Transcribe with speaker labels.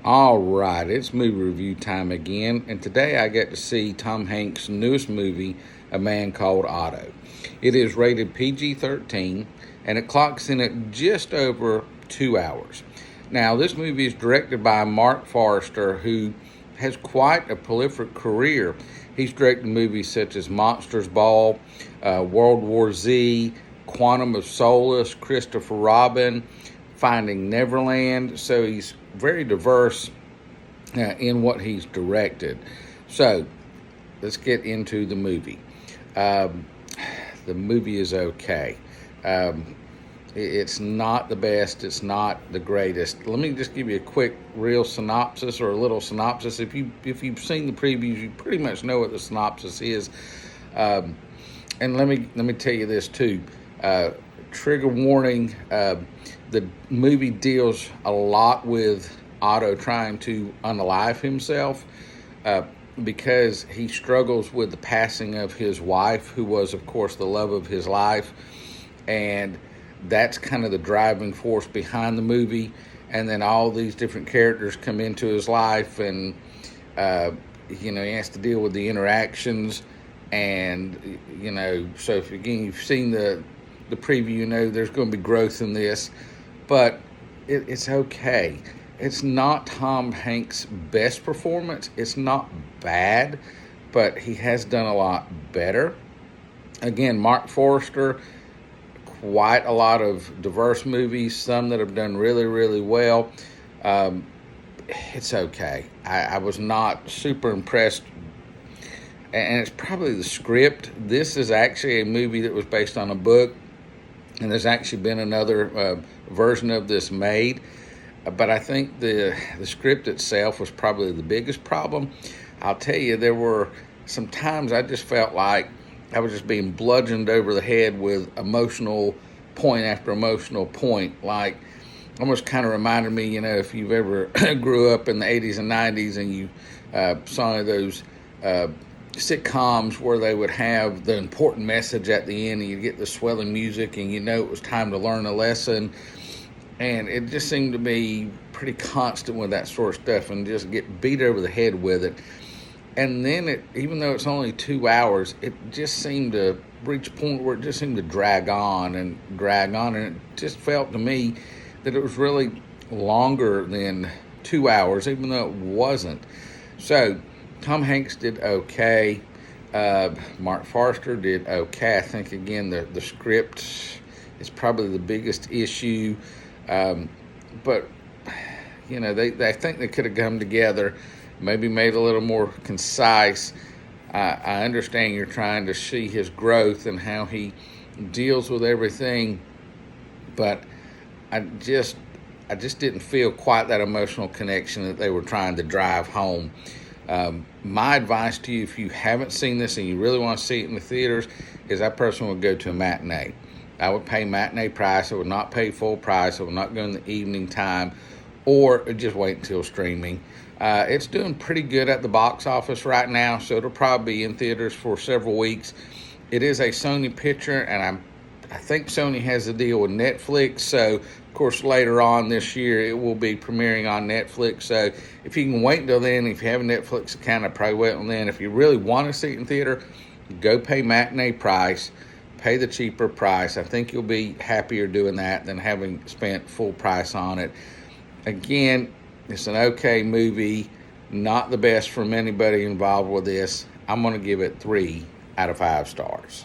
Speaker 1: All right, it's movie review time again, and today I get to see Tom Hanks' newest movie, A Man Called Otto. It is rated PG-13, and it clocks in at just over 2 hours. Now, this movie is directed by Mark Forrester, who has quite a prolific career. He's directed movies such as Monsters Ball, World War Z, Quantum of Solace, Christopher Robin, Finding Neverland. So he's very diverse in what he's directed. So let's get into the movie. The movie is okay. It's not the best. It's not the greatest. Let me just give you a quick, real synopsis, or a little synopsis. If you've seen the previews, you pretty much know what the synopsis is. And let me tell you this too. Trigger warning. The movie deals a lot with Otto trying to unalive himself because he struggles with the passing of his wife, who was, of course, the love of his life. And that's kind of the driving force behind the movie. And then all these different characters come into his life, and he has to deal with the interactions. And so if again you've seen the preview, there's going to be growth in this, but it's okay. It's not Tom Hanks' best performance. It's not bad, but he has done a lot better. Again, Mark Forrester, quite a lot of diverse movies, some that have done really, really well. It's okay. I was not super impressed, and it's probably the script. This is actually a movie that was based on a book, and there's actually been another version of this made. But I think the script itself was probably the biggest problem. I'll tell you, there were some times I just felt like I was just being bludgeoned over the head with emotional point after emotional point. Like, almost kind of reminded me, if you've ever grew up in the 80s and 90s and you saw any of those sitcoms where they would have the important message at the end, and you get the swelling music, and it was time to learn a lesson. And it just seemed to be pretty constant with that sort of stuff, and just get beat over the head with it. And then even though it's only 2 hours, it just seemed to reach a point where it just seemed to drag on, and it just felt to me that it was really longer than 2 hours, even though it wasn't. So Tom Hanks did okay. Mark Forrester did okay. I think, again, the script is probably the biggest issue. But, they think they could have come together, maybe made a little more concise. I understand you're trying to see his growth and how he deals with everything, but I just didn't feel quite that emotional connection that they were trying to drive home. My advice to you, if you haven't seen this and you really want to see it in the theaters, is I personally would go to a matinee. I would pay matinee price. I would not pay full price. I would not go in the evening time, or just wait until streaming. It's doing pretty good at the box office right now, so it'll probably be in theaters for several weeks. It is a Sony picture, and I think Sony has a deal with Netflix, so of course later on this year it will be premiering on Netflix. So if you can wait until then, if you have a Netflix account, I'd probably wait until then. If you really want to see it in theater, go pay matinee price, pay the cheaper price. I think you'll be happier doing that than having spent full price on it. Again, it's an okay movie, not the best from anybody involved with this. I'm going to give it 3 out of 5 stars.